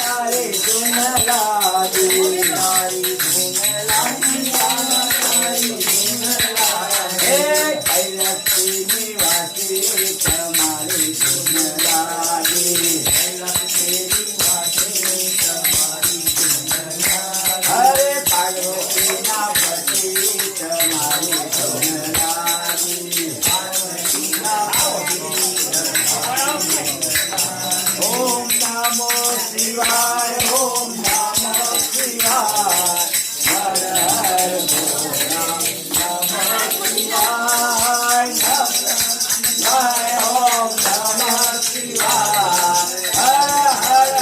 તારે ધૂન લાગી તારી ધૂન લાગી તારી ધૂન લાગી હે કૈલાસની વાસી તમારી ધૂન લાગી કૈલાસની વાસી તમારી ધૂન લાગી હરે પાર્વતીના પતિ તમારી ધૂન લાગી પાર્વતીના ઓમ નમો શિવાય ઓમ નમો શિવાય હર હર ભોલા નમો શિવાય ઓમ નમો શિવાય હર હર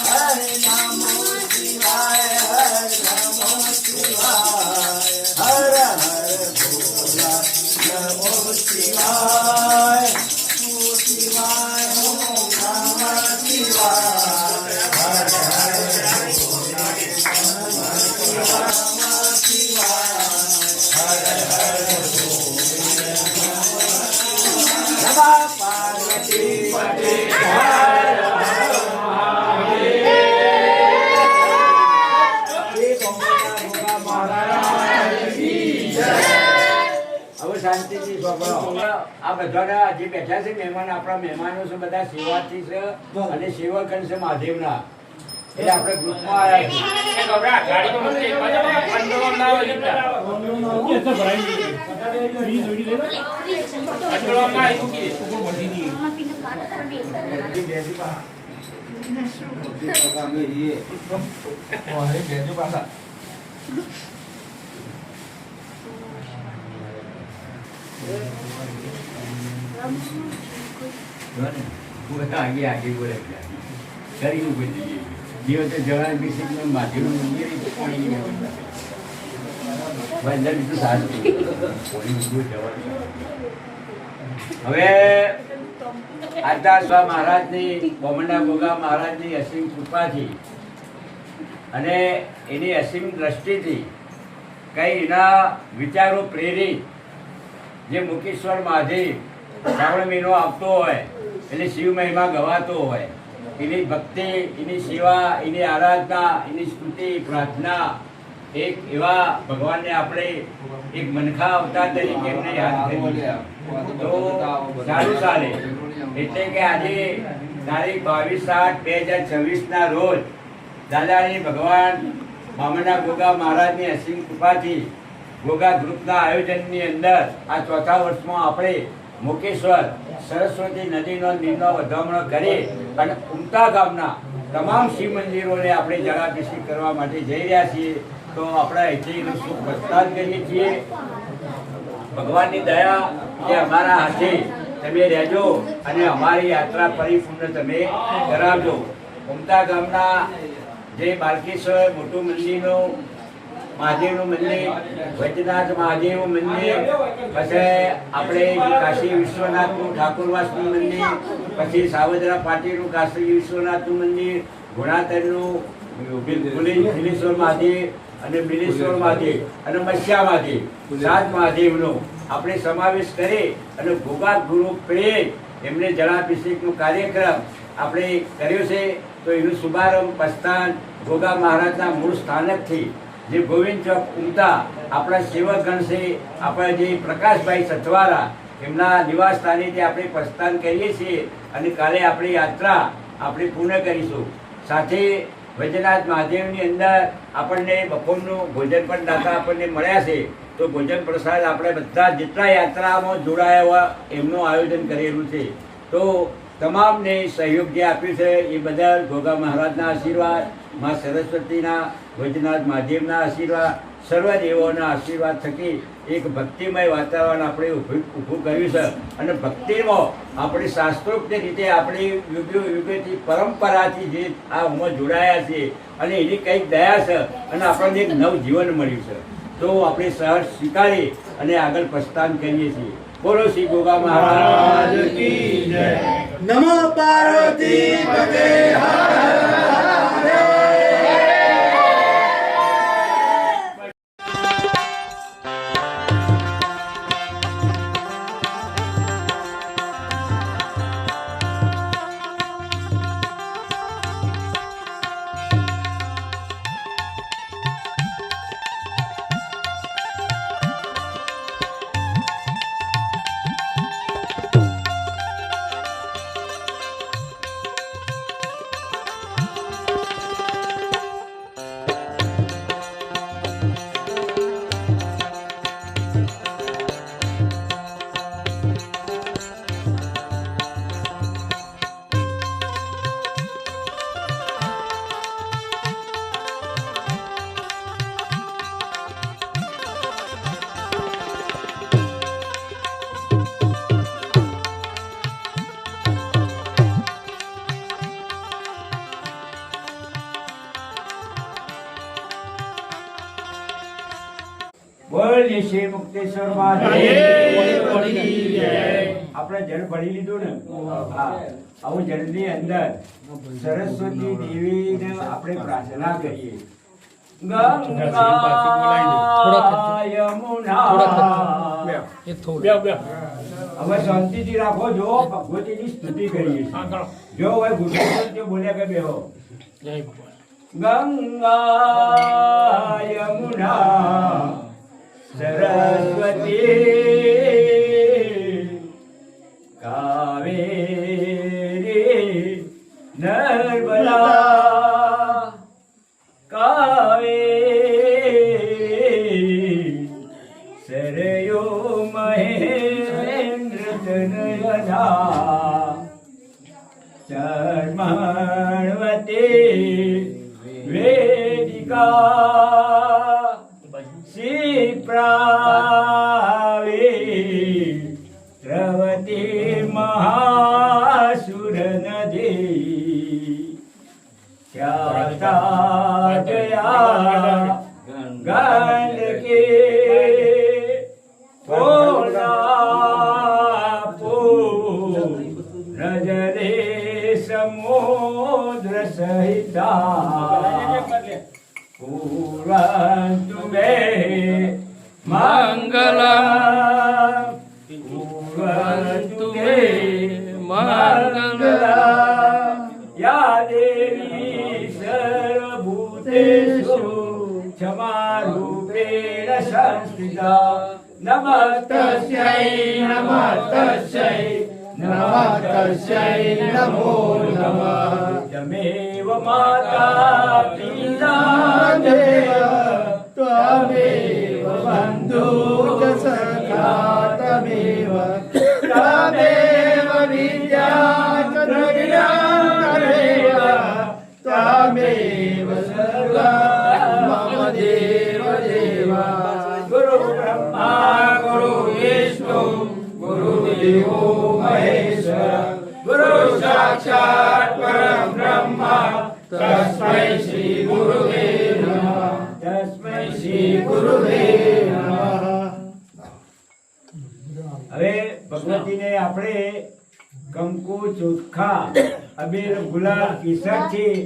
હરે નમો શિવાય હર નમો શિવાય હર હર ભોલા નમો શિવાય શિવાય ઓમ નમઃ શિવાય હર હર પાર્વતી પતે હર હર મહાદેવ હવે શાંતિથી સાંભળો. આ બધાના જે બેઠા છે મહેમાન, આપણા મહેમાનો છે, બધા સેવાથી છે અને સેવકન છે મહાદેવના. એટલે આપણે ગ્રુપમાં આવ્યા આગે આગે બોલે કરી દિવસે જવાન બિસિક માધ્યમ હવે આજના મહારાજની બોમંડા ગોગા મહારાજની અસીમ કૃપાથી અને એની અસીમ દ્રષ્ટિથી કઈ એના વિચારો પ્રેરિત જે મુકેશ્વર મહાદેવ શ્રાવણ મહિનો આવતો હોય એટલે શિવ મહિમા ગવાતો હોય, એની ભક્તિ, એની સેવા, એની આરાધના, એની સ્તુતિ પ્રાર્થના, એક એવા ભગવાનને આપણે એક મનખા અવતાર તરીકે એમને યાદ કરીએ તો સારું ચાલે. એટલે કે આજે તારીખ 22/8/2026 રોજ દાદાની ભગવાન બામણા ગોગા મહારાજની અસીમ કૃપાથી ગોગા ગ્રુપના આયોજનની અંદર આ ચોથા વર્ષમાં આપણે મુકેશ્વર સરસ્વતી નદીનો નીરનો વધામણો કરી અને ઉમતા ગામના તમામ શિવ મંદિરોને આપણે જળાભિષેક કરવા માટે જઈ રહ્યા છીએ. તો આપણે અહીંથી એનું શુભ પ્રસ્થાન કરીએ છીએ. ભગવાનની દયા કે અમારા હાથે તમે રહેજો અને અમારી યાત્રા પરિપૂર્ણ તમે કરાવજો. ઉમતા ગામના જે બાલકેશ્વર મોટું મંદિરનું મહાદેવનું મંદિર, વૈદ્યનાથ મહાદેવનું મંદિર, પછી આપણે કાશી વિશ્વનાથનું ઠાકોરવાસનું મંદિર, પછી સાવજરા પાટીનું કાશી વિશ્વનાથનું મંદિર, ગુણાતરનું બિલેશ્વર મહાદેવ અને બિલેશ્વર મહાદેવ અને મસ્યા મહાદેવ, 7 મહાદેવનો આપણે સમાવેશ કરી અને ગોગા ગુરુ પ્રેમ એમને જળાભિષેકનો કાર્યક્રમ આપણે કર્યો છે. તો એનું શુભારંભ પ્રસ્થાન ગોગા મહારાજના મૂળ સ્થાનકથી જે ગોવિંદ ચોક ઉમતા આપણા સેવકગણ છે, આપણા જે પ્રકાશભાઈ સથવારા એમના નિવાસ સ્થાનેથી આપણે પ્રસ્થાન કરીએ છીએ અને કાલે આપણી યાત્રા આપણે પૂર્ણ કરીશું. સાથે વૈદ્યનાથ મહાદેવની અંદર આપણને બપોરનું ભોજન પણ દાતા આપણને મળ્યા છે. તો ભોજન પ્રસાદ આપણે બધા જેટલા યાત્રામાં જોડાયા હોય એમનું આયોજન કરેલું છે. તો તમામને સહયોગ જે આપ્યું છે એ બદલ ગોગા મહારાજના આશીર્વાદ, મા સરસ્વતીના, વૈદ્યનાથ મહાદેવના આશીર્વાદ, સર્વ દેવોના આશીર્વાદ થકી એક ભક્તિમય વાતાવરણ આપણે ઊભું કર્યું છે. અને ભક્તિમાં આપણે શાસ્ત્રોક્ત રીતે આપણી યુગોથી પરંપરાથી જે આ ઉંમર જોડાયા છે અને એની કંઈક દયા છે અને આપણને એક નવ જીવન મળ્યું છે. તો આપણે સહજ સ્વીકારી અને આગળ પ્રસ્થાન કરીએ છીએ. બોલો શ્રી ગોગા મહારાજ કી જય. નમો પાર્વતી પતે હર હર બોલીએ શ્રી મુક્તેશ્વર મહાદેવ. આપણે જળ ભરી લીધું ને, હા, આવું જળની અંદર સરસ્વતી દેવીને આપણે પ્રાર્થના કરીએ. ગંગા યમુના. હવે શાંતિથી રાખો. જો ભગવતીની સ્તુતિ કરીએ છીએ. જો હવે ગુરુ બોલ્યા કે બેહો. ગંગા યમુના સરસ્વતી કાવેરી નર્મદા કાવેરી સરયો મહેન્દ્ર તનયના ચર્મણવતી વેદિકા સિપ્રાવી દ્રવતી મહાસુર નદી ત્યાતા જયા ગંડકી પોલાપો નજરે સમુદ્ર સહિતા પૂરંતુ મે મંગલમ પૂરંતુ મે મંગલમ યા દેવી સર્વભૂતેષુ ક્ષમારૂપેણ સંસ્થિતા નમસ્તસ્યૈ નમસ્તસ્યૈ નમસ્તસ્યૈ નમો નમઃ. તમેવ માતા પિતા ત્વમેવ બંધુ ચ સખા તમેવ વિદ્યા ચ તમેવ સર્વં મમ દેવ દેવા. ગુરુ બ્રહ્મા ગુરુ વિષ્ણુ ગુરુદેવો મહેશ્વર ગુરુ સાક્ષાત પરમ બ્રહ્મ તસ્મૈ શ્રી ગુરુવે નમઃ. તસ્મૈ શ્રી ગુરુવે નમઃ. હવે ભગવતીને આપણે કંકુ ચોખા અબીલ ગુલાલ કેસરથી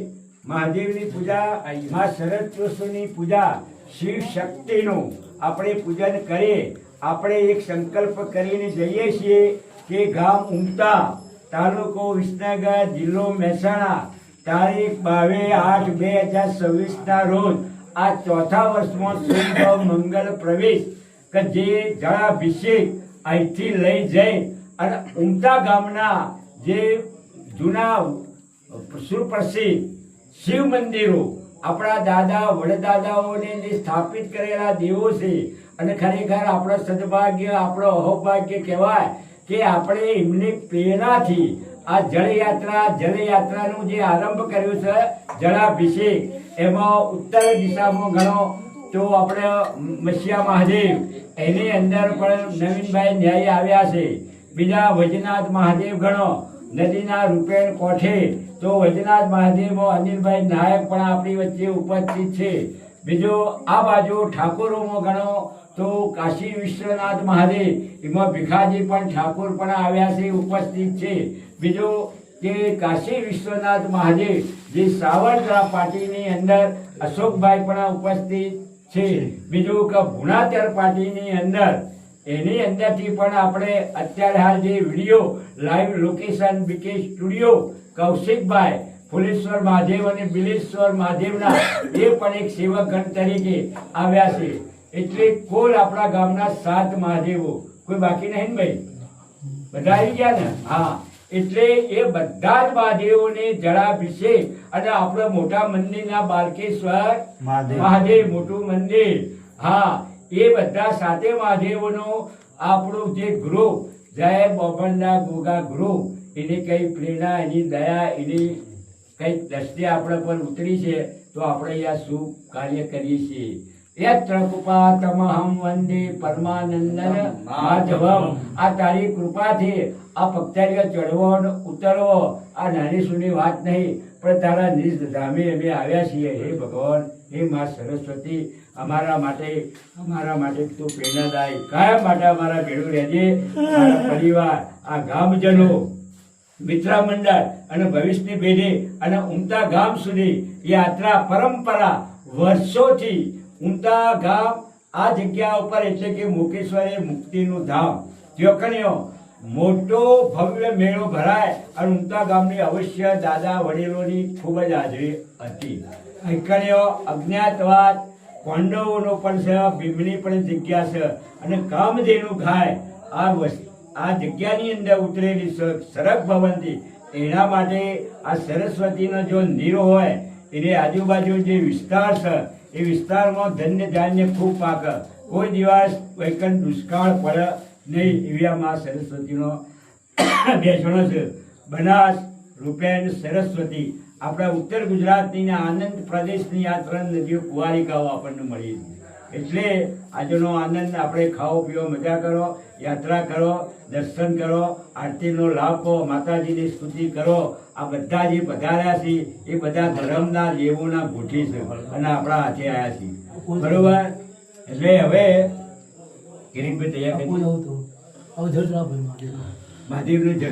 મહાદેવની પૂજા, મા સરસ્વતીની પૂજા, શિવ શક્તિનું આપણે પૂજન કરીએ. આપણે એક સંકલ્પ કરીને જઈએ છીએ કે ગામ ઉમતા, તાલુકો વિસનગર, જિલ્લો મહેસાણા, તારીખ 22/8/2026 રોજ આ ચોથા વર્ષમાં શુભ મંગલ પ્રવેશ કે જે જળાભિષેક અહીંથી લઈ જઈ અને ઉમતા ગામના જે જૂના સુપ્રસિદ્ધ શિવ મંદિરો, આપણા દાદા વડદાદાઓને જે સ્થાપિત કરેલા દેવો છે, અને ખરેખર આપણો સદભાગ્ય, આપણો અહોભાગ્ય કહેવાય કે આપણે એમની પ્રેરણાથી આ જળયાત્રાનું જે આરંભ કર્યો છે જળાભિષેક, એમાં ઉત્તર દિશામાં ગણો તો આપણે મસિયા મહાદેવ, એની અંદર પણ નવીનભાઈ ન્યાયી આવ્યા છે. બીજા વૈજનાથ મહાદેવ ગણો, નદીના રૂપેણ કોઠે તો વૈજનાથ મહાદેવમાં અનિલભાઈ નાયક પણ આપણી વચ્ચે ઉપસ્થિત છે. બીજો આ બાજુ ઠાકોરોમાં ગણો તો કાશી વિશ્વનાથ મહાદેવ, એમાં ભીખાજી પણ ઠાકોર પણ આવ્યા છે, ઉપસ્થિત છે. બીજો કે કાશી વિશ્વનાથ મહાદેવ જે સાવરકુંડલા પાટીની અંદર અશોકભાઈ પણ ઉપસ્થિત છે. બીજું કે ભુણાતર પાટીની અંદર, એની અંદરથી પણ આપણે અત્યારે હાલ જે વિડીયો લાઈવ લોકેશન બીકે સ્ટુડિયો કૌશિકભાઈ ફુલેશ્વર મહાદેવ અને બિલેશ્વર મહાદેવના એ પણ એક સેવકગણ તરીકે આવ્યા છે. એટલે કુલ આપણા ગામના 7 મહાદેવો, કોઈ બાકી નહીં ને ભાઈ? બધા આવી ગયા ને? હા. એટલે એ બધા જ મહાદેવોને જળાભિષેક અને આપણા મોટા મંદિરના બાલકેશ્વર મહાદેવ મોટું મંદિર, હા, એ બધા 7 મહાદેવોનો આપણું જે ગ્રુપ જય બોબંડા ગોગા ગ્રુપ, એની કઈ પ્રેરણા, એની દયા, એની કઈ દ્રષ્ટિ આપણા પર ઉતરી છે, તો આપણે અહીંયા શુભ કાર્ય કરીએ છીએ. યત્ર કૃપાતમહં વંદે પરમાનંદન માધવમ. આ તારી કૃપાથી આ પગથિયા ચડવો ને ઉતરવો આ નાની સૂની વાત નહીં, પણ તારા નિજ ધામે અમે આવ્યા છીએ. હે ભગવાન, હે મા સરસ્વતી અમારા માટે તું પ્રેરણાદાયી કાયમ માટે અમારા ભેળું રહેજે. મારા પરિવાર, આ ગામજનો, મિત્ર મંડળ અને ભવિષ્યની પેઢી અને ઉમતા ગામ સુધી યાત્રા પરંપરા વર્ષોથી ઉમતા ગામ આ જગ્યા ઉપર એટલે કે મુકેશ્વરી મુક્તિનું ધામ ત્યોકણીઓ મોટો ભવ્ય મેળો ભરાય અને ઉમતા ગામની અવશ્ય દાદા વડીલોની ખૂબ જ હાજરી હતી. અહીંકણીઓ અજ્ઞાતવાદ પાંડવોનો પણ છે, ભીમની પણ જગ્યા છે અને કામધેનુ ગાય આ જગ્યાની અંદર ઉતરેલી સરક ભવનથી એના માટે આ સરસ્વતીનો જો નીરો હોય એની આજુબાજુ જે વિસ્તાર છે એ વિસ્તારમાં ધન્ય ધાન્ય ખૂબ પાક, કોઈ દિવસ વૈકંઠ દુષ્કાળ પડે નહીં એવી આ મા સરસ્વતીનો બેસણો છે. બનાસ રૂપેણ સરસ્વતી આપણા ઉત્તર ગુજરાતની આનંદ પ્રદેશની આ 3 નદીઓ કુંવારિકાઓ આપણને મળી એટલે આજનો આનંદ આપણે ખાઓ પીઓ મજા કરો, યાત્રા કરો, દર્શન કરો, આરતીનો લાભ લો, માતાજીની સ્તુતિ કરો. આ બધા જે પધાર્યા છે એ બધા ધર્મના દેવોના ગોઠી છે અને આપણા હાથે આવ્યા છે. બરોબર? એટલે હવે કિરીટભાઈ તૈયાર કરી મહાદેવનું જય.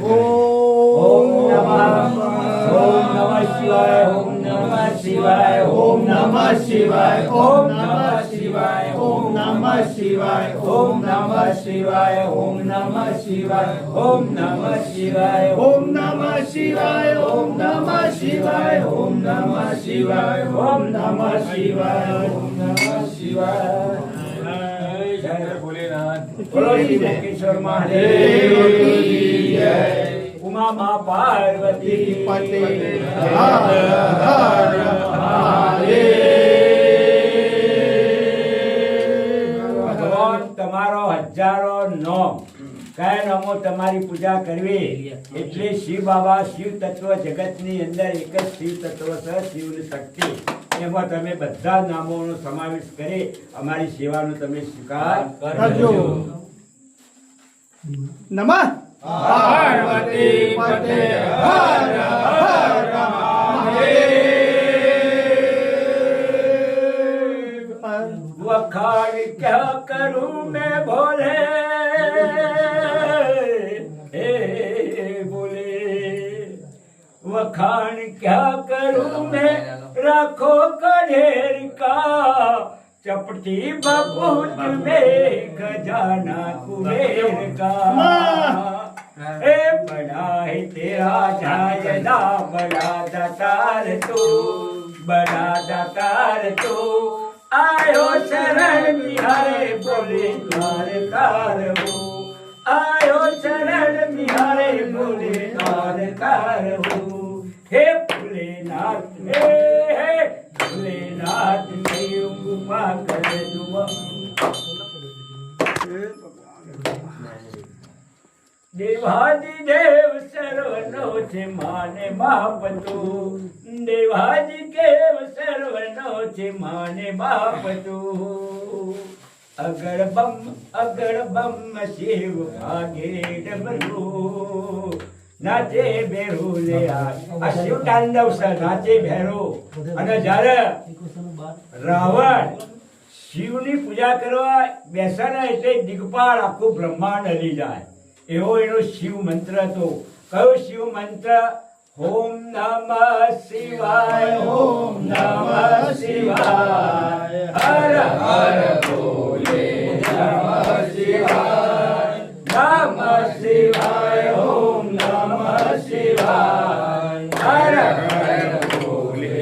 ઓમ નમઃ શિવાય, ઓમ નમઃ શિવાય, ઓમ નમઃ શિવાય, ઓમ નમઃ શિવાય, ઓમ નમઃ શિવાય, ઓમ નમઃ શિવાય, ઓમ નમઃ શિવાય, ઓમ નમઃ શિવાય, ઓમ નમઃ શિવાય, ઓમ નમઃ શિવાય, ઓમ નમઃ શિવાય, ઓમ નમઃ શિવાય, ઓમ નમઃ શિવાય. જય ભોલેનાથ. બોલો શ્રી મુકેશ્વર મહાદેવ કી જય. ઉમા મા પાર્વતી પતે હર હર મહાદેવ. ભગવાન તમારો હજારો નામ કયા નામો તમારી પૂજા કરવી એટલે શિવ બાબા શિવ તત્વ જગતની અંદર એક જ શિવ તત્વ છે, શિવની શક્તિ. એમાં તમે બધા નામોનો સમાવેશ કરી અમારી સેવાનો તમે સ્વીકાર કરજો. નમઃ પાર્વતી પતે હર હર મહાદેવ. વખાણ ક્યા કરું મેં ભોલે, હે ભોલે. વખાણ ક્યા કરું મેં રાખો कढ़ेर का, चपटी बबूत में खजाना कुबेर का. ए बड़ा है तेरा जायदा, बड़ा दातार तू, बड़ा दातार तू. आयो शरण बिहारे बोले तार तार हो, आयो शरण बिहारे बोले तार तार हो. हे भोलेनाथ, हे भोलेनाथ नहीं उपमा कर दुआ. देवादि देव सर्वनो छे माने बाप तू, देवादि देव सर्वनो छे माने बाप तू. अगर बम शिव भागे डमरू, નાચે ભેરો લે. આ શિવ તાંડવ છે, નાચે ભેરો. અને જ્યારે રાવણ શિવની પૂજા કરવા બેસે ને એટલે દિગપાળ આખું બ્રહ્માંડ હલી જાય એવો એનો શિવ મંત્ર હતો. કયો શિવ મંત્ર? ઓમ નમઃ શિવાય, ઓમ નમઃ શિવાય, હર હર બોલે નમઃ શિવાય, નમઃ શિવાય, ઓમ નમઃ શિવાય, હર હર બોલે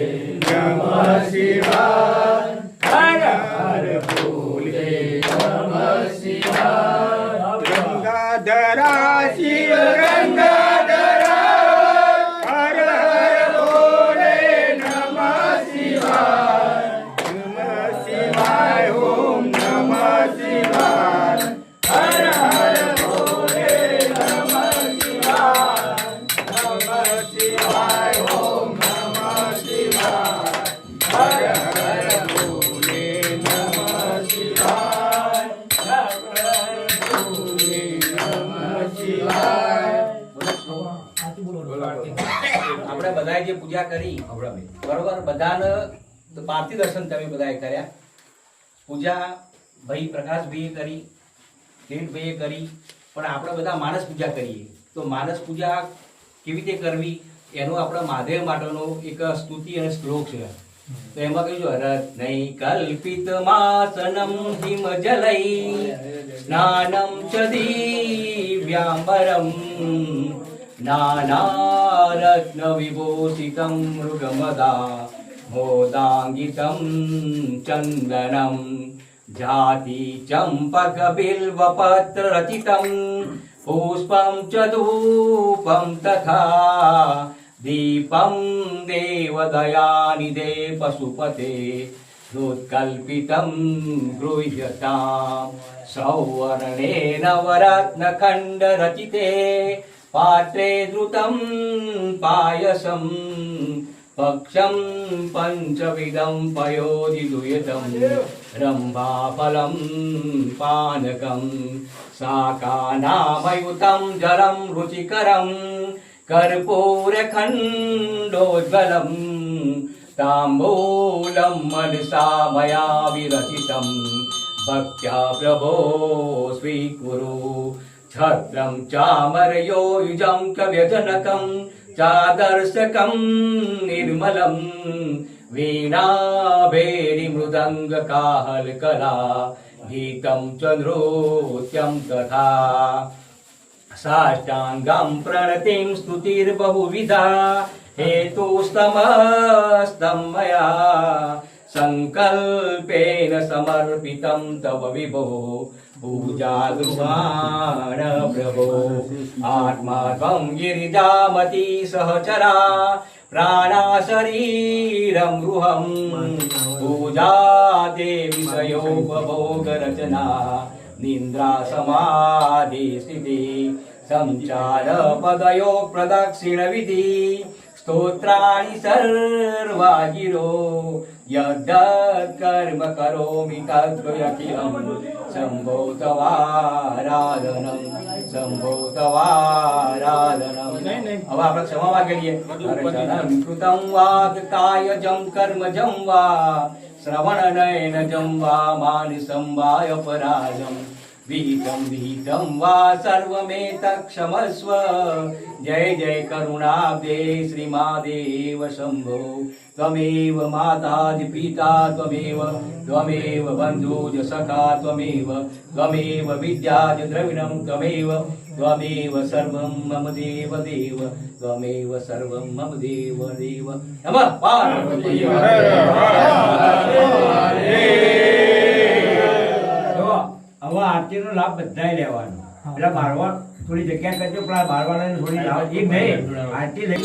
નમઃ શિવાય, હર હર બોલે નમઃ શિવાય. ગંગાધરા શિવ ગંગાધરા, હર હર બોલે નમઃ શિવાય, નમઃ શિવાય, ઓમ નમઃ શિવાય, હર હર બોલે નમઃ શિવાય, નમઃ શિવાય, ઓમ નમઃ શિવાય, હર હર બોલે નમઃ શિવાય, આપણે બધાએ જે પૂજા કરી બરોબર, બધાને પાર્થિવ દર્શન તમે બધાએ કર્યા. પૂજા ભાઈ પ્રકાશભાઈએ કરી, કિરીટભાઈએ કરી, પણ આપણે બધા માનસ પૂજા કરીએ. તો માનસ પૂજા કેવી રીતે કરવી એનો આપણા મહાદેવ માટેનો એક સ્તુતિ અને શ્લોક છે. તો એમાં કહ્યું હરત નહીં કલ્પિત માસનમ હિમ જલઈ સ્નાનમ ચ દિવ્યાંબરમ નાનારત્ન વિભૂષિતમ મૃગમદા મોદાંગિતમ ચંદનમ જાતિ ચંપક બિલ્વપત્ર રચિતમ પુષ્પમ ચ ધૂપમ તથા દીપમ દેવદયાનિધે પશુપતે હૃત્કલ્પિતમ ગૃહ્યતામ સૌવર્ણે નવરત્નખંડ રચિતે પાત્રે ધૃતમ પાયસમ પક્ષમ પંચવિદમ પયોધિદુયતમ રંભાફલમ પાનકમ શાકાનામયુતમ જલમ રુચિકરમ कर्पूरखण्डोज्ज्वलं ताम्बूलं मनसा मया विरचितं भक्त्या प्रभो स्वीकुरु छत्रं चामरयोयुजं च व्यजनकं चादर्शकं निर्मलं वीणाभेरिमृदङ्गकाहलकला गीतं च नृत्यं तथा साष्टांगं प्रणतिं स्तुतिर्बहुविधा हेतुस्तमस्तं मया संकल्पेन समर्पितं तव विभो पूजागृहाण प्रभो आत्मा त्वं गिरिजामती सहचरा प्राणा शरीरं गृहं पूजा देवी विषयोपभोगरचना निन्द्रा समाधि स्थिति संचार पदयो प्रदक्षिण विधि स्तोत्राणि सर्वा गिरो यद्यत् कर्म करोमि तद्वयखिलं शम्भो तवाराधनं शम्भो तवाराधनं. હવે આપણે ક્ષમા માંગીએ. અર્ચનં કૃतं વાગ કાયજં કર્મજં વા શ્રવણ નયનજં વા માનસં વા અપરાધં વિહિतं વિહિतं વા સર્વમેતક્ષમસ્વ. જય જય કરુણાબ્દે શ્રી મહાદેવ શંભો. त्वमेव मातादि पिता त्वमेव त्वमेव बन्धुज सखा त्वमेव त्वमेव विद्याज द्रविणं त्वमेव त्वमेव सर्वं मम देव देव त्वमेव सर्वं मम देव देव. नमः पार्वती. હવે આરતીનો લાભ બધાએ લેવાનો. એટલે બારવા થોડી જગ્યા કરજો, પણ આ બારવાળાને થોડી લાવ એક નહીં આરતી લઈ.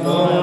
હર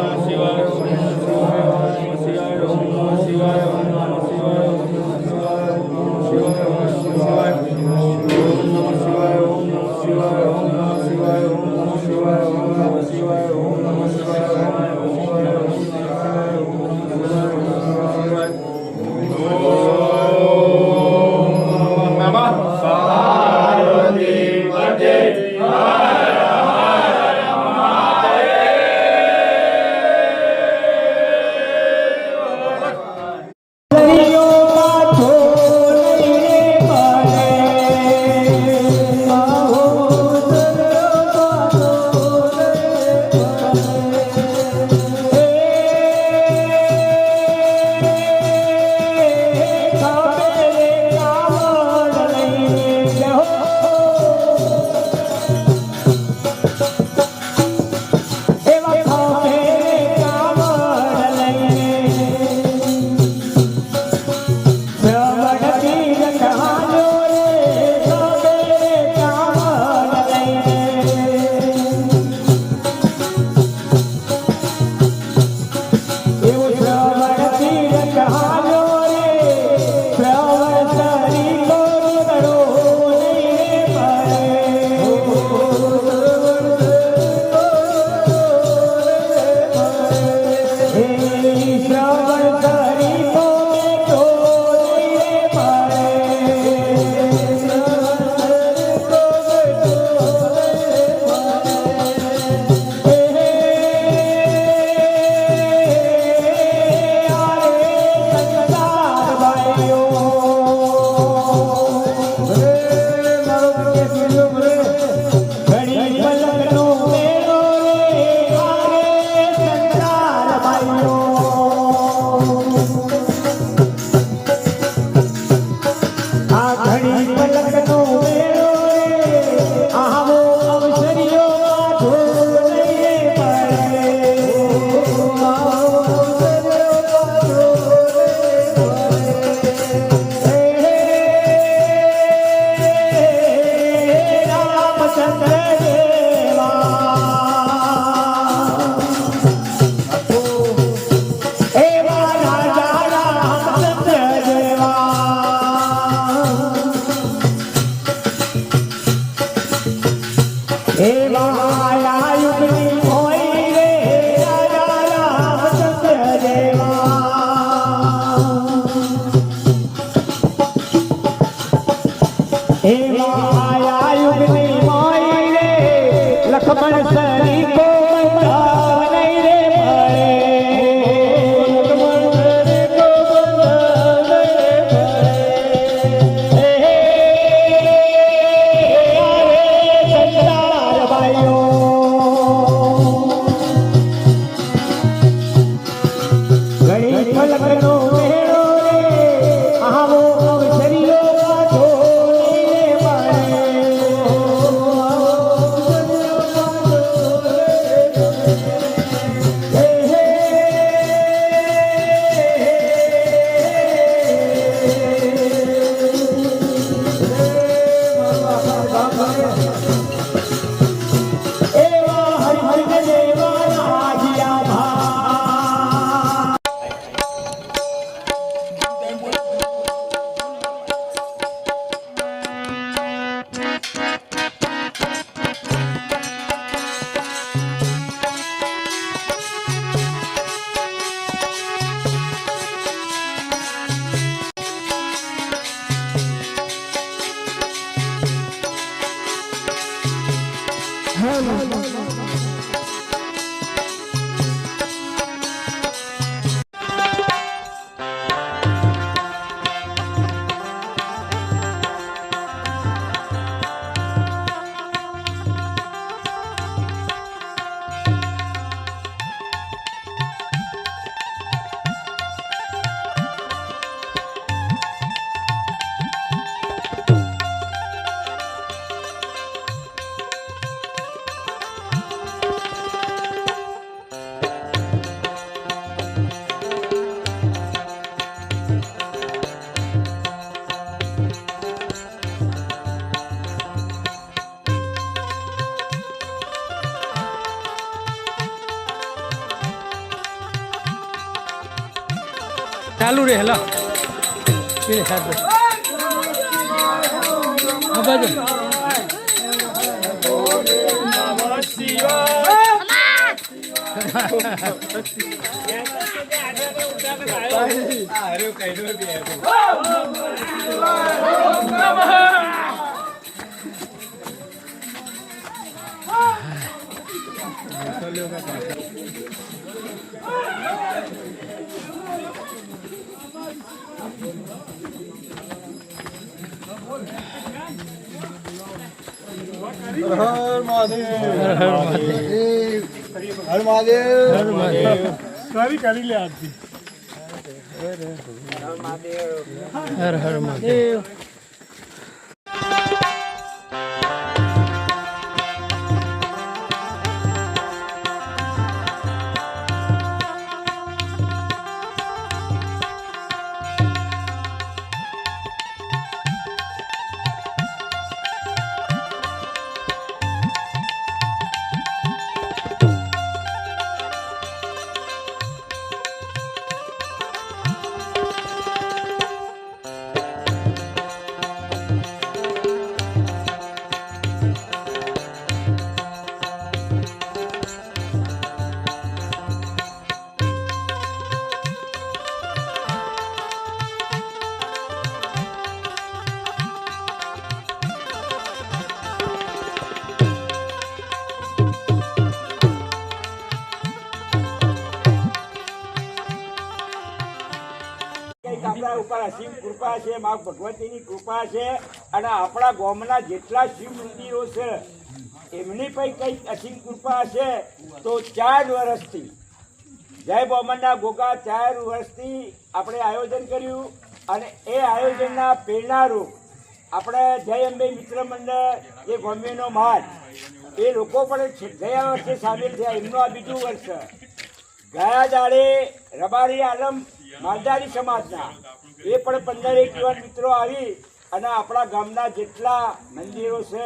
ચાલુ રહે હેલો પીલે સાહેબ આ બાજુ હર મહાદેવ હર મહાદેવ કરી લે આરતી હર હર મહાદેવ આપણા ઉપર અસીમ કૃપા છે, મા ભગવતીની કૃપા છે અને આપણા ગામના જેટલા શિવ મંદિરો છે એમની પણ કંઈક અસીમ કૃપા છે. તો 4 વર્ષથી જય બોમનના ગોગા 4 વર્ષથી આપણે આયોજન કર્યું અને એ આયોજનના પ્રેરણારૂપ આપણે જય અંબે મિત્ર મંડળ જે ગોમ્બેનો માલ એ લોકો પણ ગયા વર્ષે સામેલ થયા. એમનું આ બીજું વર્ષ. ગયા દાડે રબારી આલમ માલધારી સમાજના એ પણ 15 યુવાન મિત્રો આવી અને આપણા ગામના જેટલા મંદિરો છે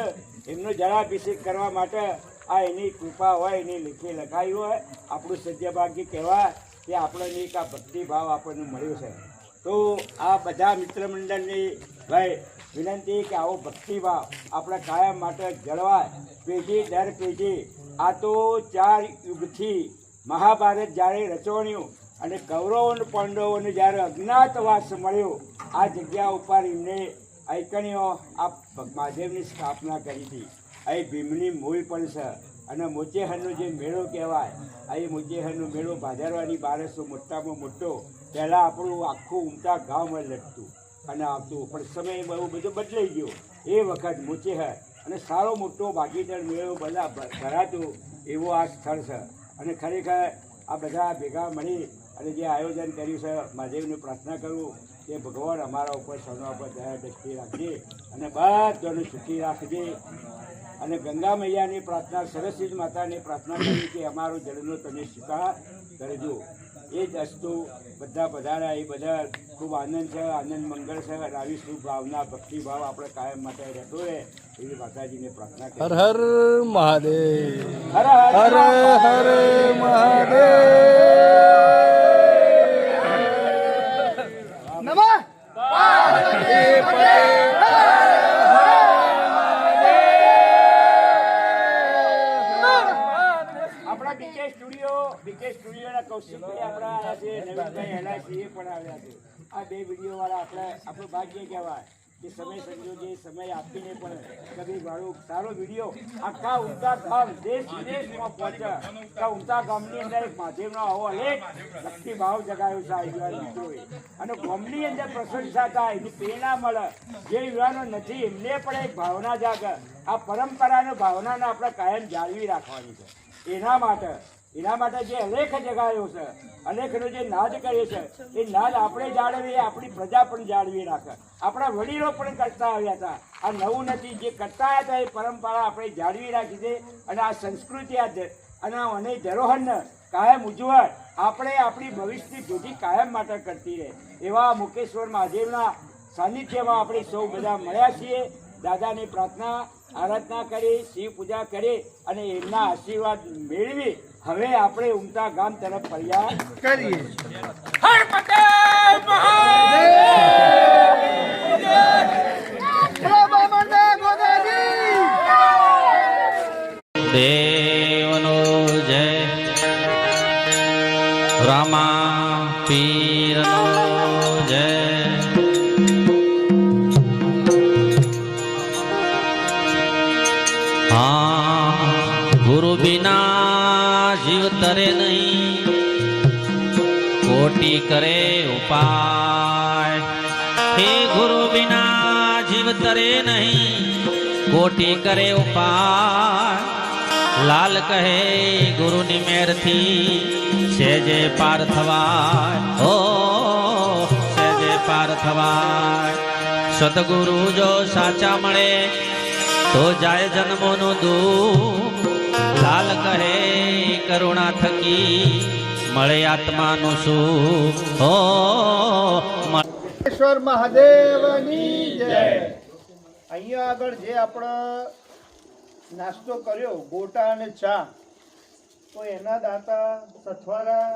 એમનો જળાભિષેક કરવા માટે આ એની કૃપા હોય, એની લીખે લખાઈ હોય. આપણું સત્યભાગ્ય કહેવાય કે આપણને એક આ ભક્તિભાવ આપણને મળ્યો છે. તો આ બધા મિત્ર મંડળની ભાઈ વિનંતી કે આવો ભક્તિભાવ આપણે કાયમ માટે જળવાય, પેઢી દર પેઢી. આ તો 4 યુગથી મહાભારત જ્યારે રચવાણ્યું અને કૌરવો અને પાંડવોને જ્યારે અજ્ઞાતવાસ મળ્યો આ જગ્યા ઉપર એમને આઈકણીઓ આ મહાદેવની સ્થાપના કરી હતી. અહીં ભીમની મૂળ પણ છે અને મોચેહરનો જે મેળો કહેવાય, અહીં મોચેહરનો મેળો ભાદરવાની બારસો મોટામાં મોટો. પહેલાં આપણું આખું ઉમટા ગામમાં લટતું અને આવતું, પણ સમય બહુ બધો બદલાઈ ગયો. એ વખત મોચેહર અને સારો મોટો ભાગીદાર મેળો બધા ભરાતો એવો આ સ્થળ છે. અને ખરેખર આ બધા ભેગા મળી અને જે આયોજન કર્યું છે, મહાદેવને પ્રાર્થના કરું કે ભગવાન અમારા ઉપર સૌના ઉપર દયા દ્રષ્ટિ રાખજે અને બધાને સુખી રાખજે. અને ગંગા મૈયાની પ્રાર્થના, સરસ્વતી માતાની પ્રાર્થના કરી કે અમારો જળનો તમે સ્વીકાર કરજો. એ જ વસ્તુ બધા પધાર્યા, એ બધા ખૂબ આનંદ છે, આનંદ મંગળ છે. અને આવી શુભ ભાવના ભક્તિભાવ આપણે કાયમ માટે રહેતો રહે એવી માતાજીને પ્રાર્થના કરી. હર હર મહાદેવ હર હર હર મહાદેવ નમઃ પાર્વતી પતે આપણા બીકે સ્ટુડિયોના કૌશિકભાઈ આપણા આવ્યા છે, નવીનભાઈ એલઆઈસી એ પણ આવ્યા છે. આ 2 વિડીયો વાળા આપણું ભાગ્ય કહેવાય કે સમય સંજોગે સમય આપીને પણ કભી વાળું સારો વિડીયો આખા ઉમતા ગામ દેશ વિદેશમાં પહોંચે. આ ઉમતા ગામની અંદર એક મહાદેવનો આવો અનેક ભક્તિભાવ જગાયો છે આ યુવાન મિત્રોએ. અને ગામની અંદર પ્રશંસા થાય, એની પ્રેરણા મળે. જે યુવાનો નથી એમને પણ એક ભાવના જાગે. આ પરંપરાનો ભાવનાને આપણે કાયમ જાળવી રાખવાની છે. એના માટે જે અલેખ જગાયો છે, અલેખનો જે નાદ કરે છે એ નાદ આપણે જાળવીએ, આપણી પ્રજા પણ જાળવી રાખે. આપણા વડીલો પણ કરતા આવ્યા હતા. આ નવું નથી, જે કરતા હતા એ પરંપરા આપણે જાળવી રાખી છે. અને આ સંસ્કૃતિ અને ધરોહરને કાયમ ઉજવણ આપણે આપણી ભવિષ્યની પેઢી કાયમ માટે કરતી રહે. એવા મુકેશ્વર મહાદેવના સાનિધ્યમાં આપણે સૌ બધા મળ્યા છીએ. દાદાની પ્રાર્થના આરાધના કરી, શિવ પૂજા કરી અને એમના આશીર્વાદ મેળવી હવે આપણે ઉમતા ગામ તરફ ફર્યા કરીએ. હર પટેલ દેવનો જય રામા પીરનો જય હા ગુરુ બિના જીવ તરે નહીં કોટી કરે ઉપાય હે ગુરુ બિના જીવ તરે નહીં કોટી કરે ઉપાય લાલ કહે ગુરુની મેરથી સેજે પાર થવાય ઓ સેજે પાર થવાય સદગુરુ જો સાચા મળે તો જાય જન્મોનું દુઃખ લાલ કહે કરુણા થકી મળે આત્માનું સુખ ઓ ઈશ્વર મહાદેવની જય. અહીંયા આગળ જે આપણે નાસ્તો કર્યો ગોટા અને ચા, તો એના દાતા સથવારા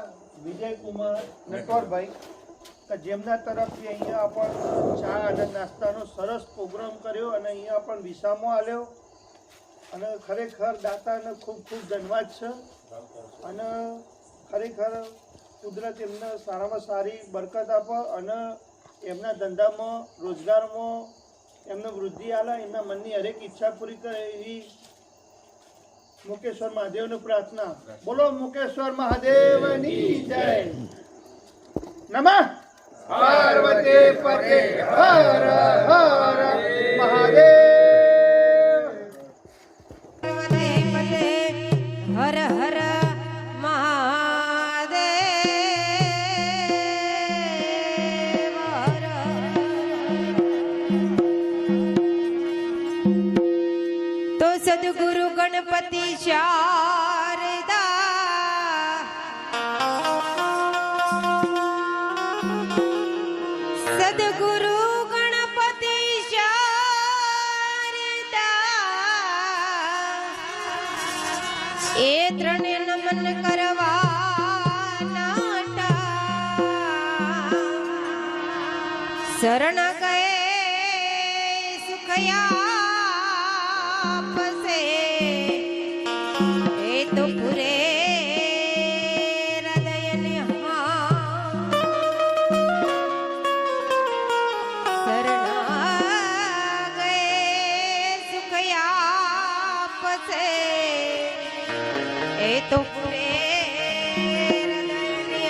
વિજયકુમાર નટવરભાઈ કે જેમના તરફથી અહીંયા પણ ચા અને નાસ્તાનો સરસ પ્રોગ્રામ કર્યો અને અહીંયા પણ વિસામો આલ્યો અને ખરેખર દાતાને ખૂબ ખૂબ ધન્યવાદ છે. અને ખરેખર કુદરત એમને સારામાં સારી બરકત આપે અને એમના ધંધામાં રોજગારમાં એમને વૃદ્ધિ આલે, એમના મનની હરેક ઈચ્છા પૂરી કરે એવી મુકેશ્વર મહાદેવની પ્રાર્થના. બોલો મુકેશ્વર મહાદેવની જય. નમઃ પાર્વતી પતે હર હર મહાદેવ. હર હર મહાદેવ. તો સદગુરુ ગણપતિ શારદા સદગુરુ ગણપતિ શારદા એ ત્રણે નમન કરવા શરણ ગયે સુખયા પસે એ તો પૂરે હૃદયને શરણ ગયે સુખયા પસે એ તો પૂરે હૃદયને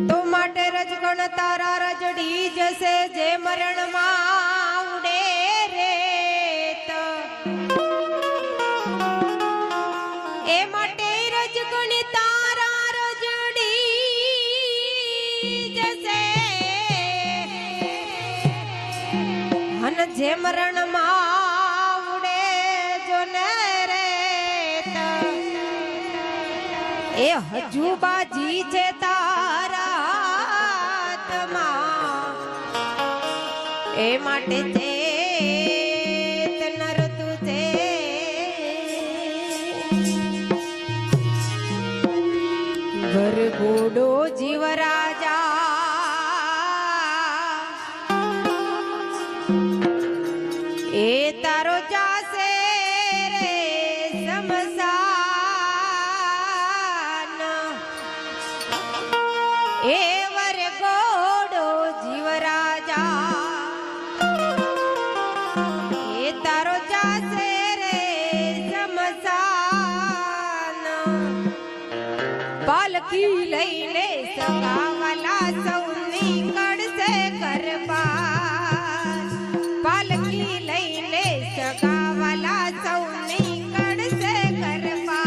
તો માટે રજગણ તારા રજડી જશે જે મરણમાં ઉડે રેત. એ માટે રજગણ તારા રજડી જશે અને જે મરણમાં ઉડે જો ને રેત. એ હજુ બાજી છે તારા હાથમાં એ માટે ચેત નર તુજે ગરગોડો જીવ રાજા એ તારો જાશે રે સમસાન. એ વરગોડો જીવ રાજા એ તારો જાશે રે સમસાન. પાલકી લઈને સગાવાલા સૌ નીકળશે ગરબા. પાલકી લઈને સગાવાલા સૌ નીકળશે ગરબા.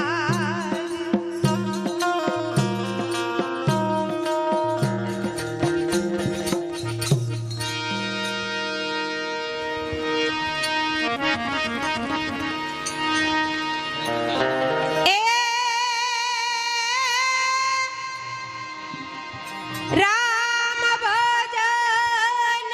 રામ ભજન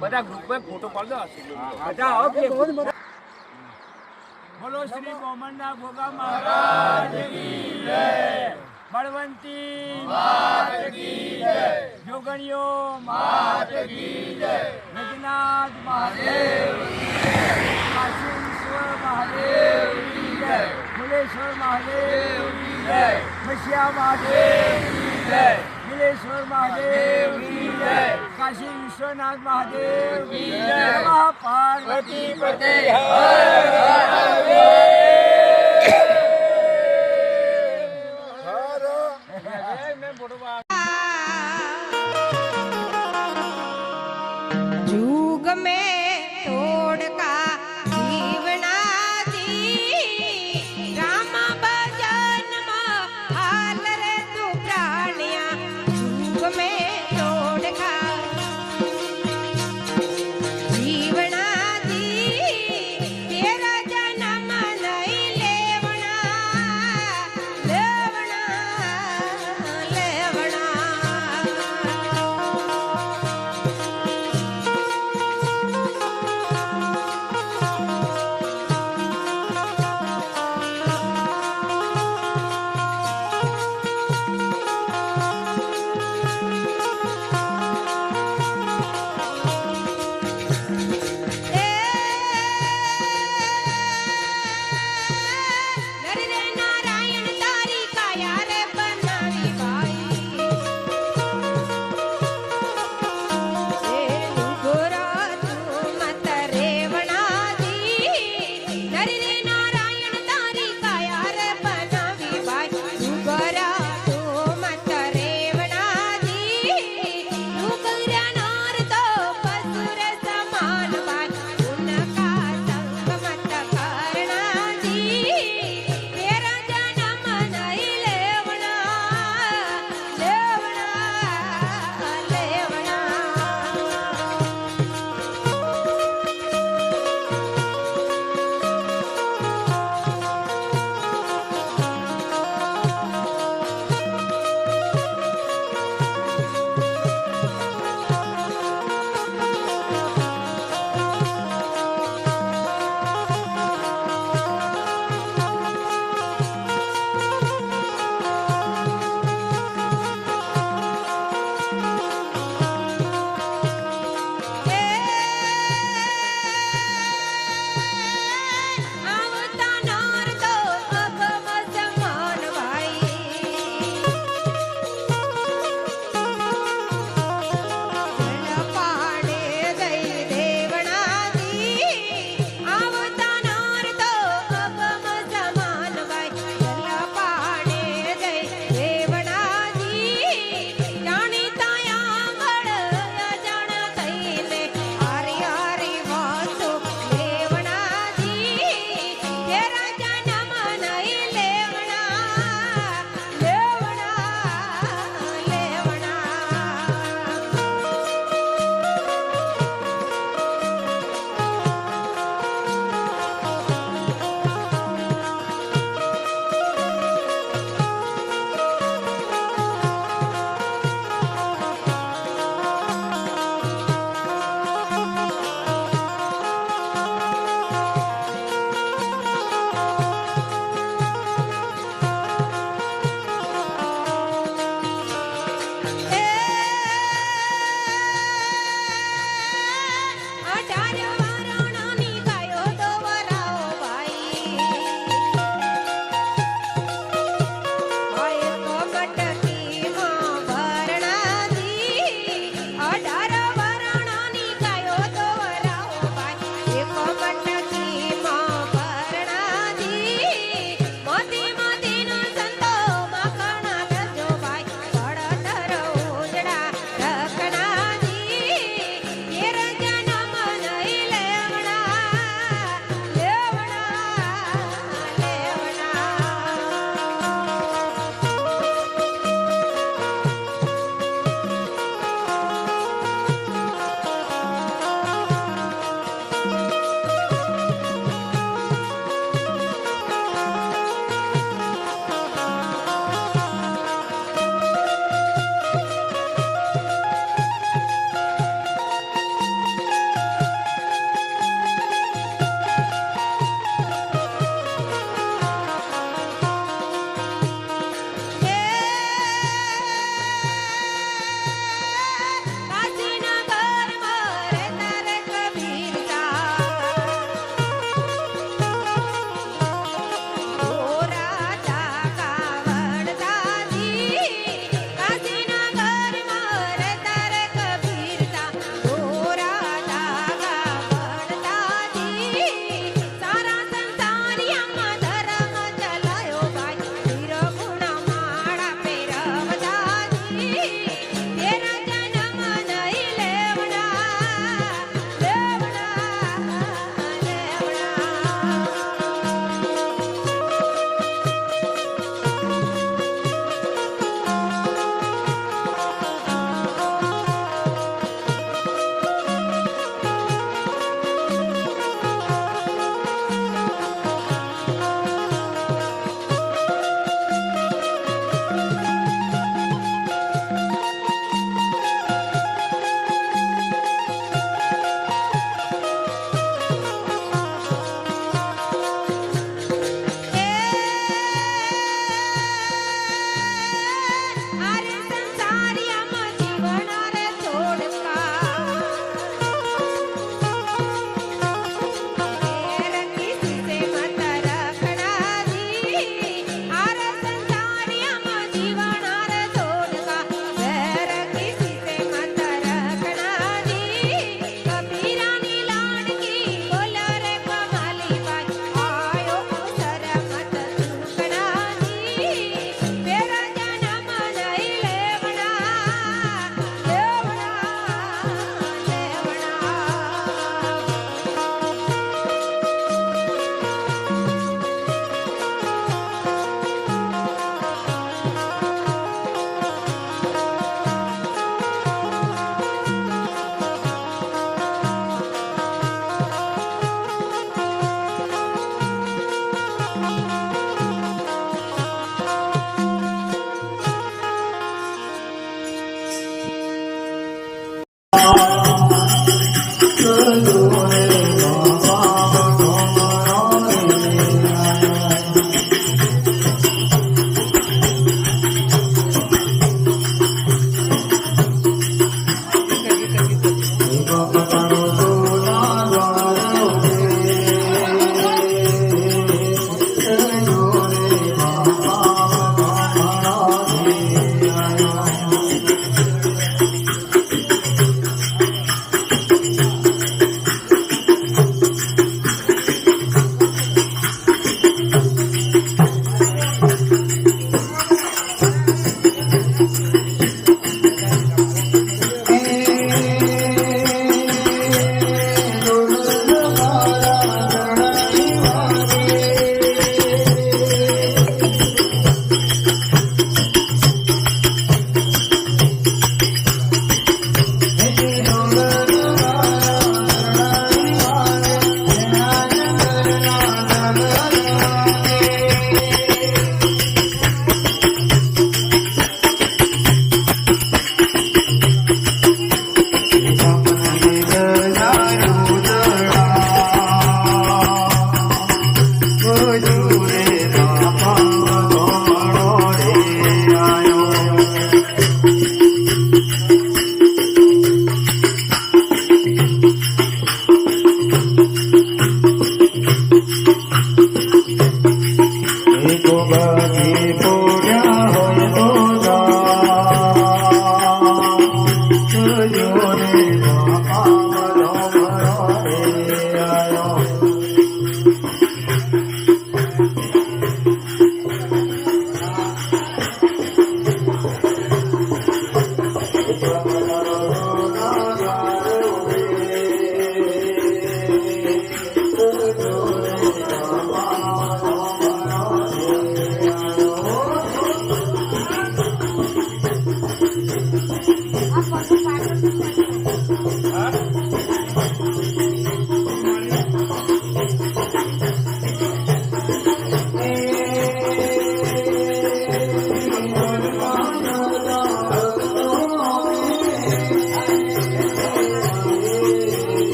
બધા ગ્રુપમાં ફોટો પાડી દો. બોલો શ્રી બોમંડા ભોગા મહારાજ કી જય. બળવંતી માત કી જય. જોગણીઓ માત કી જય. રઘુનાથ મહાદેવ કી જય. કાશીશ્વર મહાદેવ કી જય. ફુલેશ્વર મહાદેવ કી જય. મસિયા મહાદેવ કી જય. નીલેશ્વર મહાદેવ કી જય. કાશી વિશ્વનાથ મહાદેવ કી જય. નમઃ પાર્વતી પતે. जुग में तोड़ का जीवना दी राम भजन हाल रे तू प्राणिया जुग में तोड़ का जीवना दी तेरा जन्म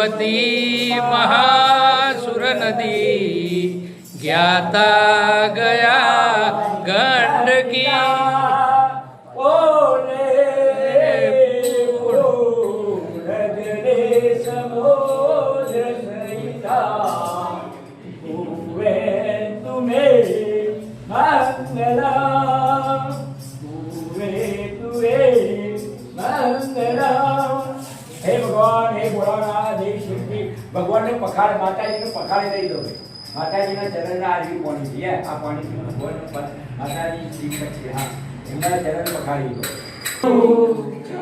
વેદવતી મહાસુર નદી જ્ઞાતા ગયા ગંડકી ભગવાન ને પખાડ માતાજી પખાડી દઈ દો માતાજીના ચરણના આજની પાણી છે આ પાણી ભગવાન માતાજી શ્રી છે હા એમના ચરણ પખાડી દો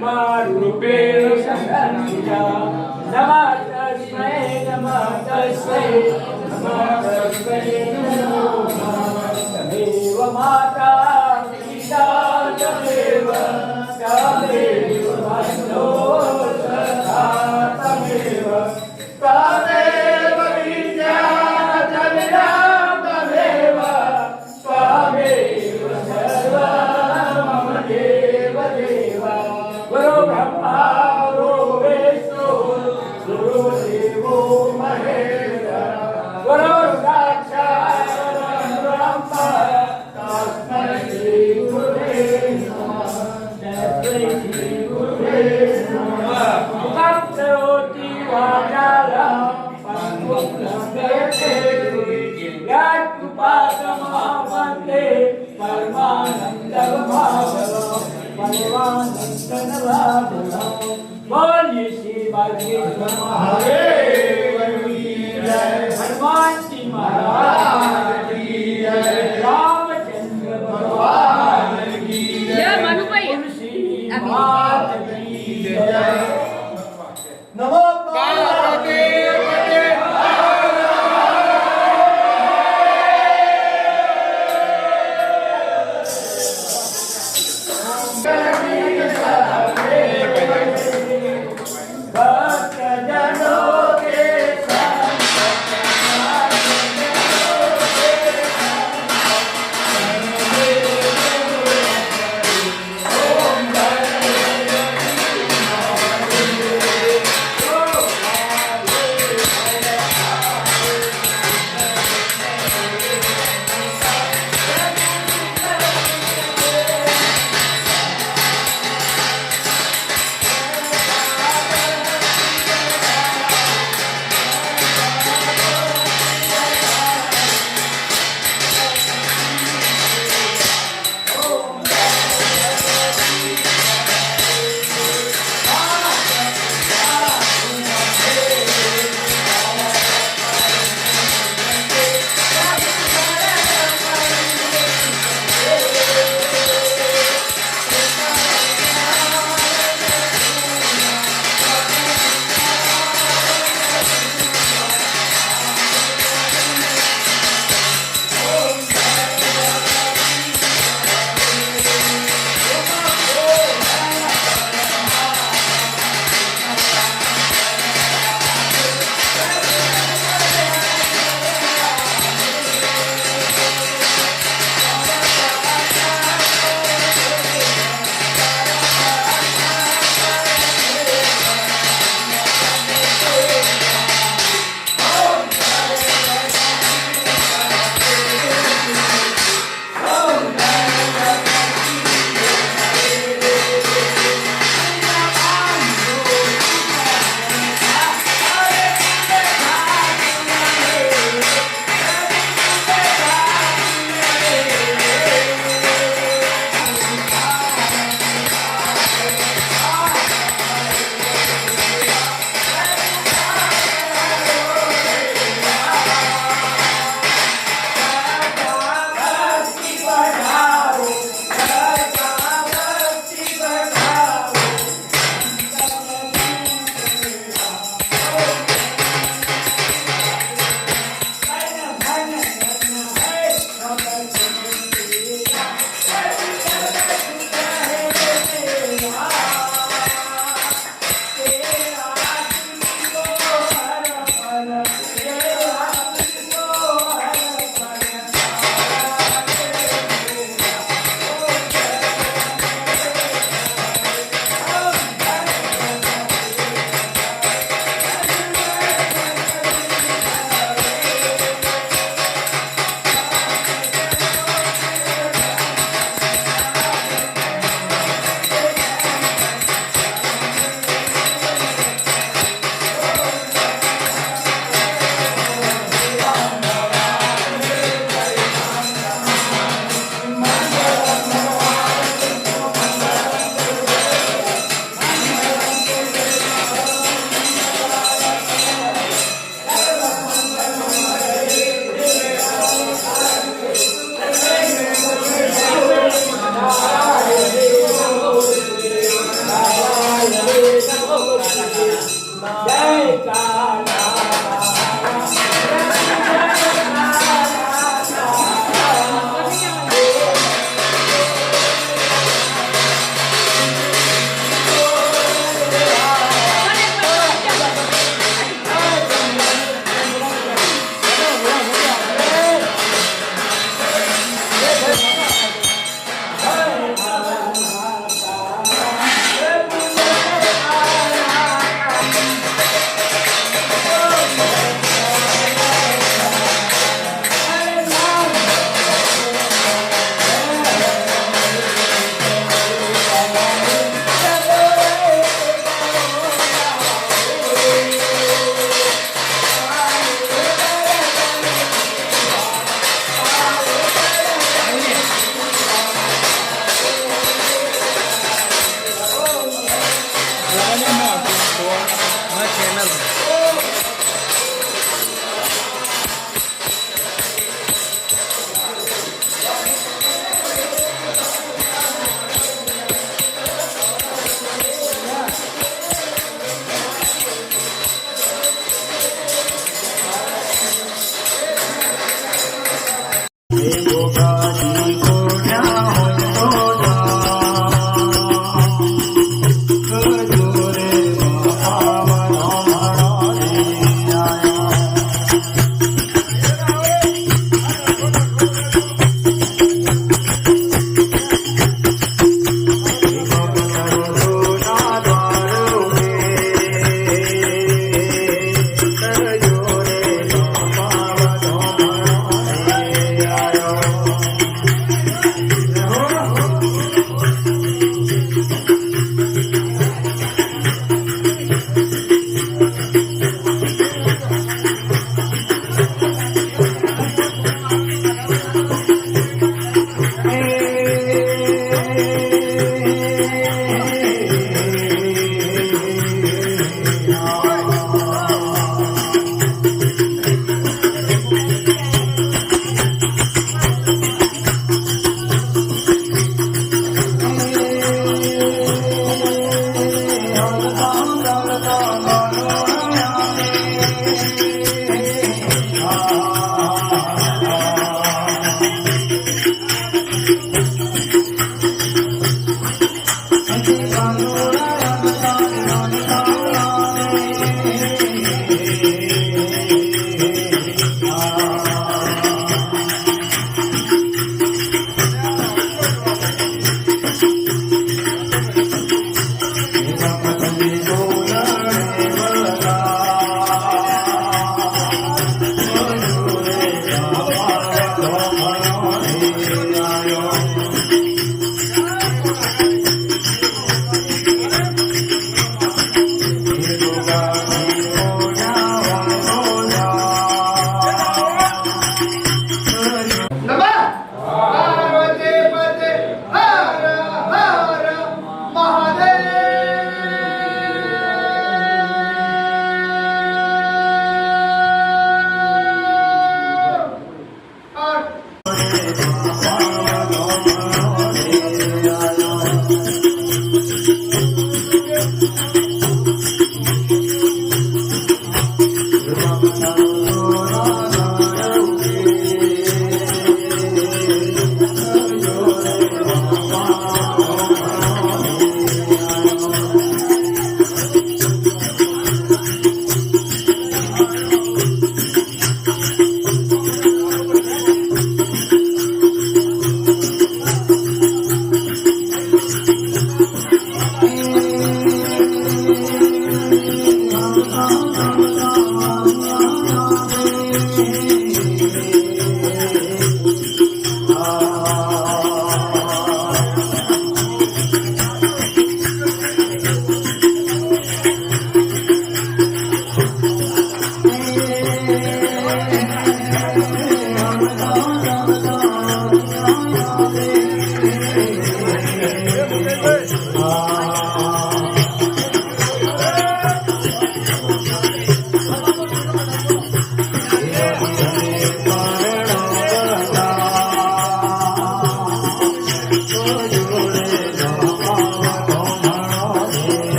મારું રૂપે સંગંજા નમઃ તસ્મૈ તમેવ માતા પિતા તમેવ બંધો સખા તમેવ हनुमान जी महाराज की जय रामचंद्र भगवान की जय तुलसी माता की जय नमो पार्वती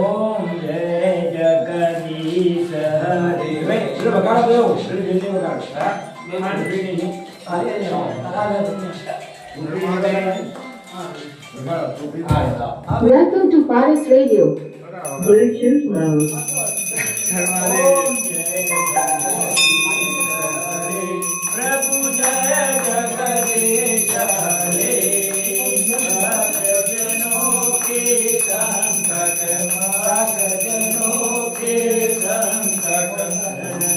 ओम जय जगदीश हरे Welcome to Paris Radio. Bluetooth mode. ओम जय जगदीश हरे प्रभु जय जगदीश हरे भक्तजनों के संकट भक्तजनों के संकट हरने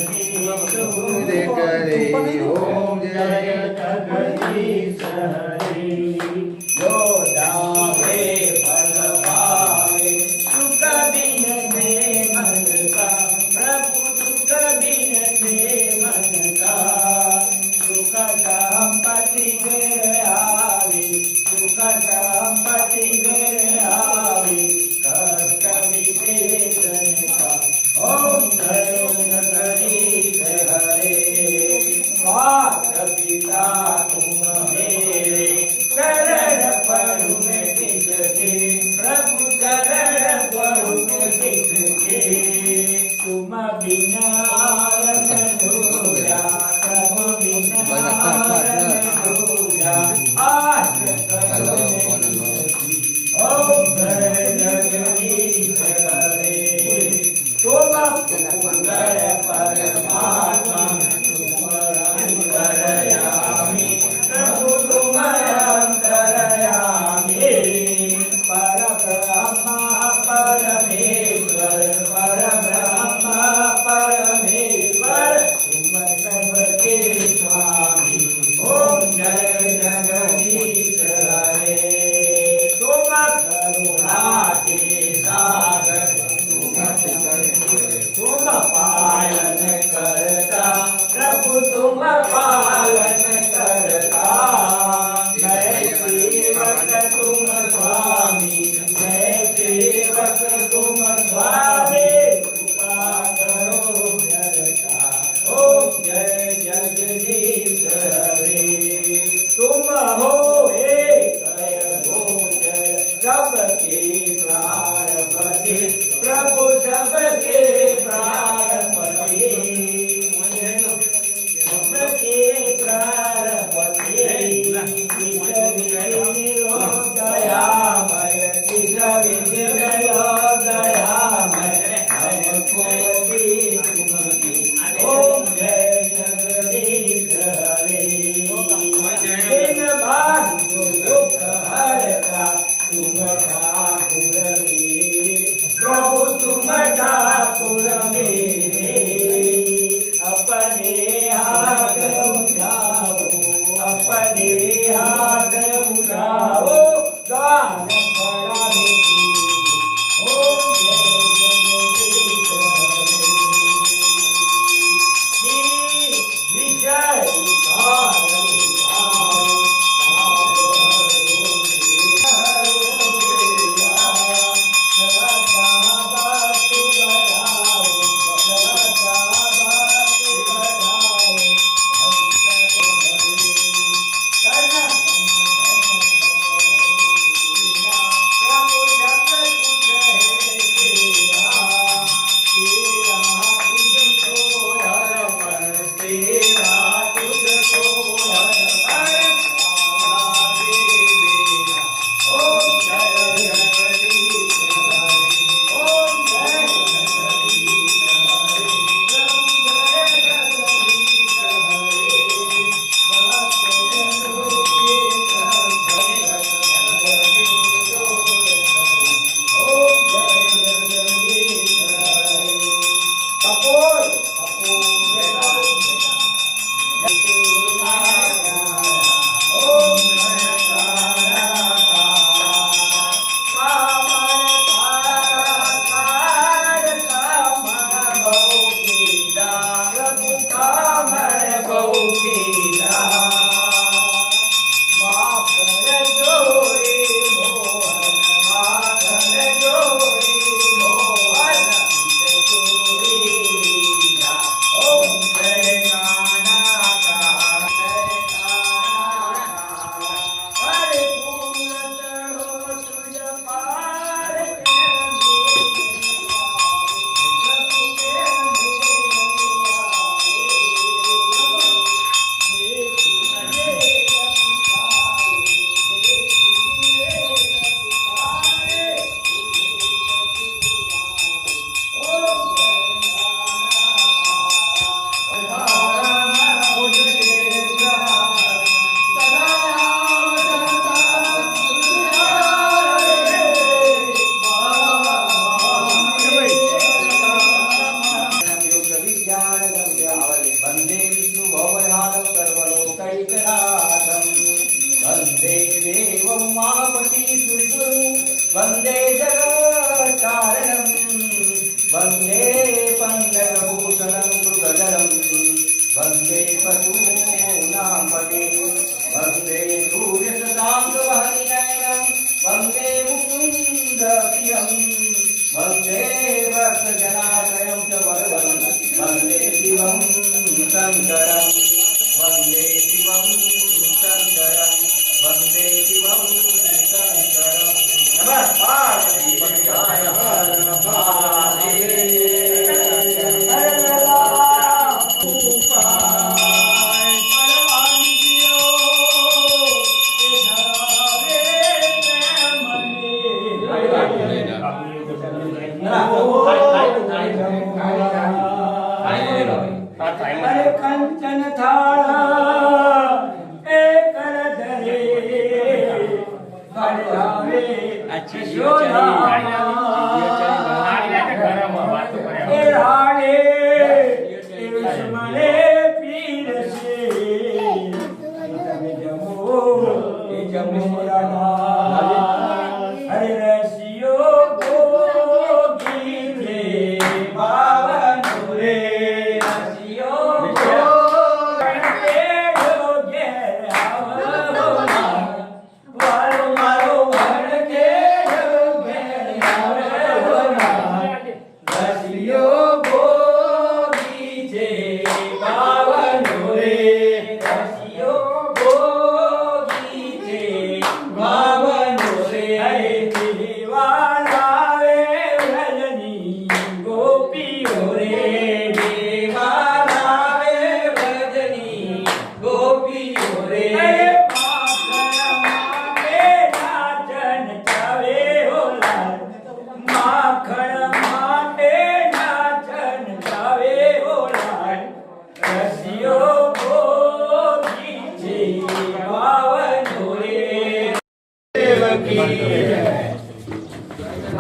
को करे। ओम माता पिता तुम मेरे शरण पड़ूं मैं किसके प्रभु शरण पड़ूं मैं किसके तुम बिना रघुरा प्रभु बिना रघुरा आस करो ओम जगदीश हरे तुम सुंदर परमात्मा अंतरयामी प्रभु तुम अंतरयामी परब्रह्मा परमेश्वर परब्रह्मा परमेश्वर तुम सबके स्वामी ओम जय जगदीश हरे तुम करुणा के सागर तुम पालन करता प्रभु तुम पालन करता मैं सेवक तुम स्वामी मैं सेवक तुम स्वामी कृपा करो जरता ओम जय जगदीश हरे तुम हो एक गोचर सबके प्राणपति प्रभु सबके प्राणपति सबके प्राणपति दयामय दयामय ओम जय जगदीश हरे दिन बांधो दुख हरता तुम ठाकुर मेरे प्रभु तुम ठाकुर मेरे अपने हाथ उठाओ अपने हाथ उठाओ दान पड़ा ओम जय जगदीश हरे विजय तेरा तुझको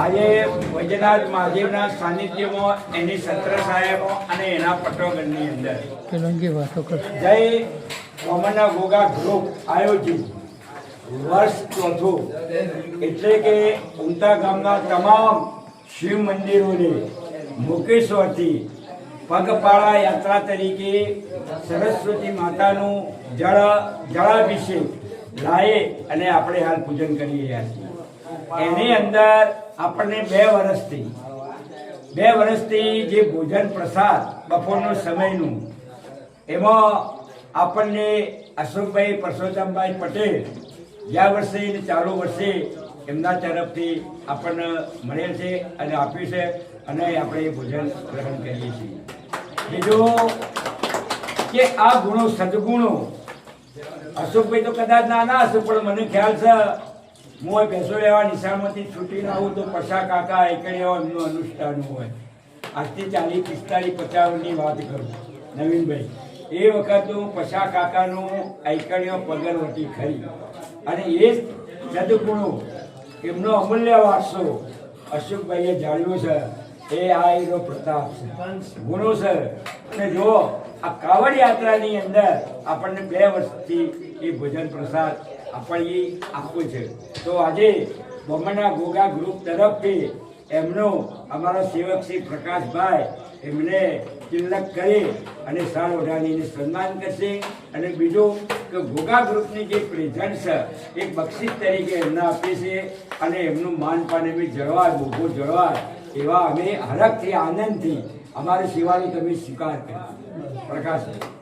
આજે વૈજનાથ મહાદેવના સાનિધ્યમાં એની છત્રછાયામાં અને એના પટોગણની અંદર જય વામનના ગોગા ગ્રુપ આયોજિત વર્ષ ચોથું એટલે કે ઉમતા ગામના તમામ શિવ મંદિરોને મુકેશ્વરથી પગપાળા યાત્રા તરીકે સરસ્વતી માતાનું જળાભિષેક લાયે અને આપણે હાલ પૂજન કરી રહ્યા છીએ. એની અંદર આપણને 2 વર્ષથી જે ભોજન પ્રસાદ બપોરનું સમયનું એમાં આપણને અશોકભાઈ પરસોત્તમભાઈ પટેલ ગયા વર્ષે અને ચાલુ વર્ષે એમના તરફથી આપણને મળેલ છે અને આપ્યું છે અને આપણે એ ભોજન ગ્રહણ કરીએ છીએ. બીજું કે આ ગુણો સદગુણો અશોકભાઈ તો કદાચ નાના હશે પણ મને ખ્યાલ છે હું ભેંસો લેવા નિશાળમાંથી છૂટીને આવું તો પશા કાકા એકડીઓ એમનું અનુષ્ઠાન હોય. આજથી 40, 45, 50 વાત કરું નવીનભાઈ, એ વખત હું પશા કાકાનું આઈકડીઓ પગરવટી ખરી અને એ સદગુણો એમનો અમૂલ્ય વારસો અશોકભાઈએ જાળવ્યો છે. એ આ એનો પ્રતાપ છે, ગુણો છે. અને જો આ કાવડ યાત્રાની અંદર આપણને 2 વર્ષથી એ ભોજન પ્રસાદ આપણને આપ્યું છે. તો આજે વામનના ગોગા ગ્રુપ તરફથી એમનો અમારો સેવક શ્રી પ્રકાશભાઈ એમને તિલક કરી અને સાલ ઓઢાડીને સન્માન કરશે. અને બીજું કે ગોગા ગ્રુપની જે પ્રેઝન્ટ છે એક બક્ષિસ તરીકે એમને આપીએ છીએ અને એમનું માનપાન એમની જળવાય ભોગો જળવાય એવા અમે હરખથી આનંદથી અમારી સેવાનો તમે સ્વીકાર કર્યો. પ્રકાશભાઈ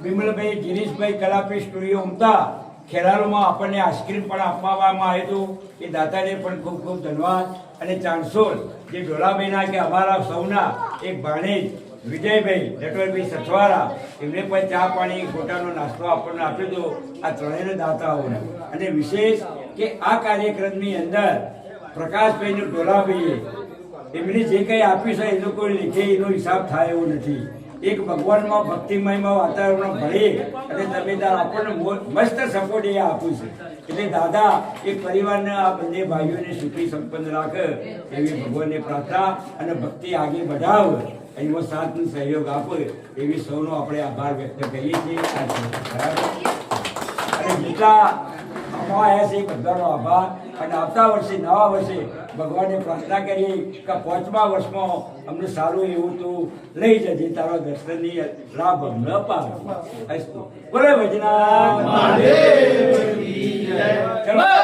વિમલભાઈ ગિરીશભાઈ કલાપી સ્ટુડિયો ઉમતા ખેરાલુમાં આપણને આઈસ્ક્રીમ પણ આપવામાં આવ્યું હતું. એ દાતાને પણ ખૂબ ખૂબ ધન્યવાદ. અને ચાણસોલ જે ડોલાભાઈના કે અમારા સૌના એક ભાણેજ વિજયભાઈ નટવરભાઈ સથવારા એમને પણ ચા પાણી ખોટાનો નાસ્તો આપણને આપ્યો હતો. આ ત્રણેય દાતાઓને અને વિશેષ કે આ કાર્યક્રમની અંદર પ્રકાશભાઈને ડોલાભાઈએ એમને જે કંઈ આપ્યું છે એ લોકો લીધે એનો હિસાબ થાય એવો નથી. એક ભગવાનમાં ભક્તિમયમાં વાતાવરણ ભળી અને તમે આપણને મસ્ત સપોર્ટ એ આપ્યું છે. એટલે દાદા એક પરિવારના આ બંને ભાઈઓને સુખી સંપન્ન રાખે એવી ભગવાનને પ્રાર્થના અને ભક્તિ આગળ વધાવ એનો સાથ સહયોગ આપો એવી સૌનો આપણે આભાર વ્યક્ત કરીએ છીએ. અને જેટલા આવ્યા છે બધાનો આભાર. અને આવતા વર્ષે નવા વર્ષે ભગવાનને પ્રાર્થના કરીએ કે 5મા વર્ષમાં અમને સારું એવું તું લઈ જજે, તારો દર્શનની લાભ ન પામે. બોલે ભજના ચલો.